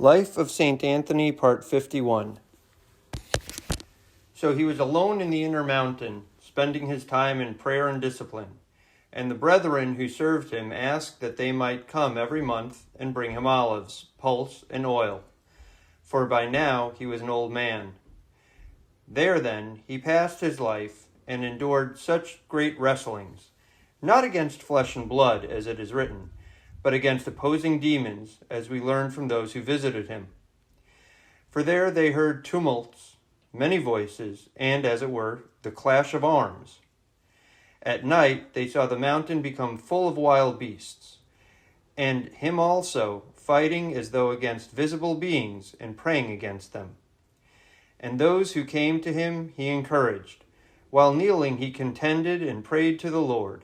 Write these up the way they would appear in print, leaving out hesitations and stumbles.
Life of St. Anthony, Part 51. So he was alone in the inner mountain, spending his time in prayer and discipline. And the brethren who served him asked that they might come every month and bring him olives, pulse, and oil, for by now he was an old man. There then he passed his life and endured such great wrestlings, not against flesh and blood, as it is written, but against opposing demons, as we learn from those who visited him. For there they heard tumults, many voices, and, as it were, the clash of arms. At night they saw the mountain become full of wild beasts, and him also fighting as though against visible beings and praying against them. And those who came to him he encouraged. While kneeling he contended and prayed to the Lord.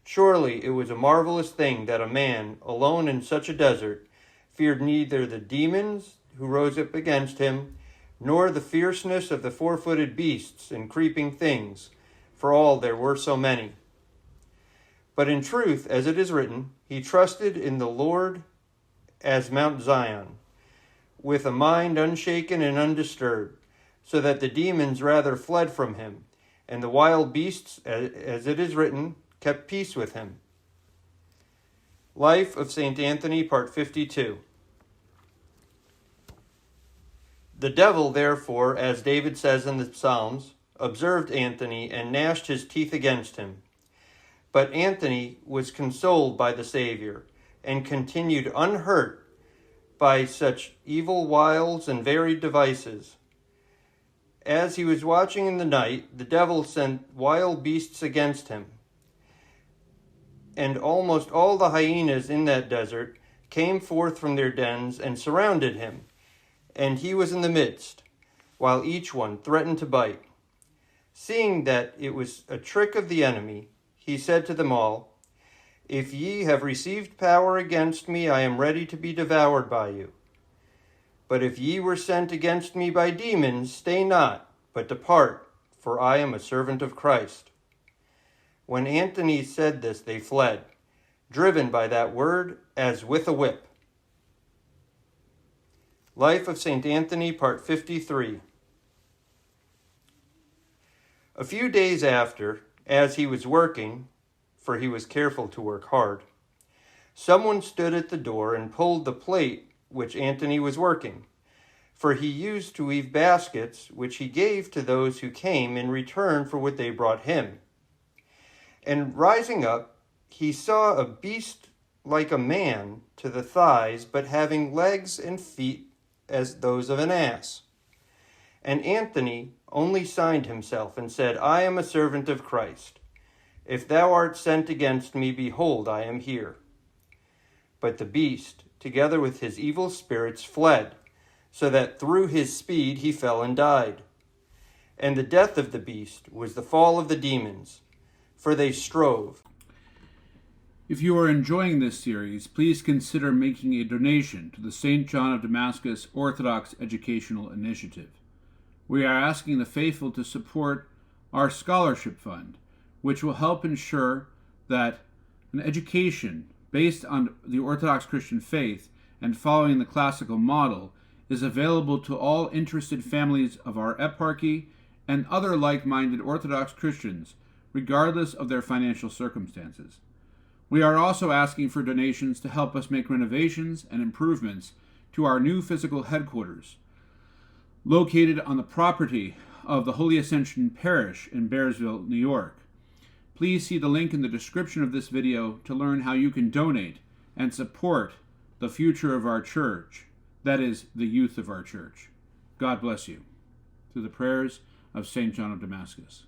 Surely it was a marvelous thing that a man, alone in such a desert, feared neither the demons who rose up against him, nor the fierceness of the four-footed beasts and creeping things, for all there were so many. But in truth, as it is written, he trusted in the Lord as Mount Zion, with a mind unshaken and undisturbed, so that the demons rather fled from him, and the wild beasts, as it is written, kept peace with him. Life of St. Anthony, Part 52. The devil, therefore, as David says in the Psalms, observed Anthony and gnashed his teeth against him. But Anthony was consoled by the Savior, and continued unhurt by such evil wiles and varied devices. As he was watching in the night, the devil sent wild beasts against him, and almost all the hyenas in that desert came forth from their dens and surrounded him, and he was in the midst, while each one threatened to bite. Seeing that it was a trick of the enemy, he said to them all, "If ye have received power against me, I am ready to be devoured by you. But if ye were sent against me by demons, stay not, but depart, for I am a servant of Christ." When Anthony said this, they fled, driven by that word as with a whip. Life of St. Anthony, Part 53. A few days after, as he was working, for he was careful to work hard, someone stood at the door and pulled the plate which Anthony was working, for he used to weave baskets which he gave to those who came in return for what they brought him. And rising up, he saw a beast like a man to the thighs, but having legs and feet as those of an ass. And Anthony only signed himself and said, "I am a servant of Christ. If thou art sent against me, behold, I am here." But the beast, together with his evil spirits, fled, so that through his speed he fell and died. And the death of the beast was the fall of the demons, for they strove. If you are enjoying this series, please consider making a donation to the St. John of Damascus Orthodox Educational Initiative. We are asking the faithful to support our scholarship fund, which will help ensure that an education based on the Orthodox Christian faith and following the classical model is available to all interested families of our eparchy and other like-minded Orthodox Christians, regardless of their financial circumstances. We are also asking for donations to help us make renovations and improvements to our new physical headquarters, located on the property of the Holy Ascension Parish in Bearsville, New York. Please see the link in the description of this video to learn how you can donate and support the future of our church, that is, the youth of our church. God bless you. Through the prayers of St. John of Damascus.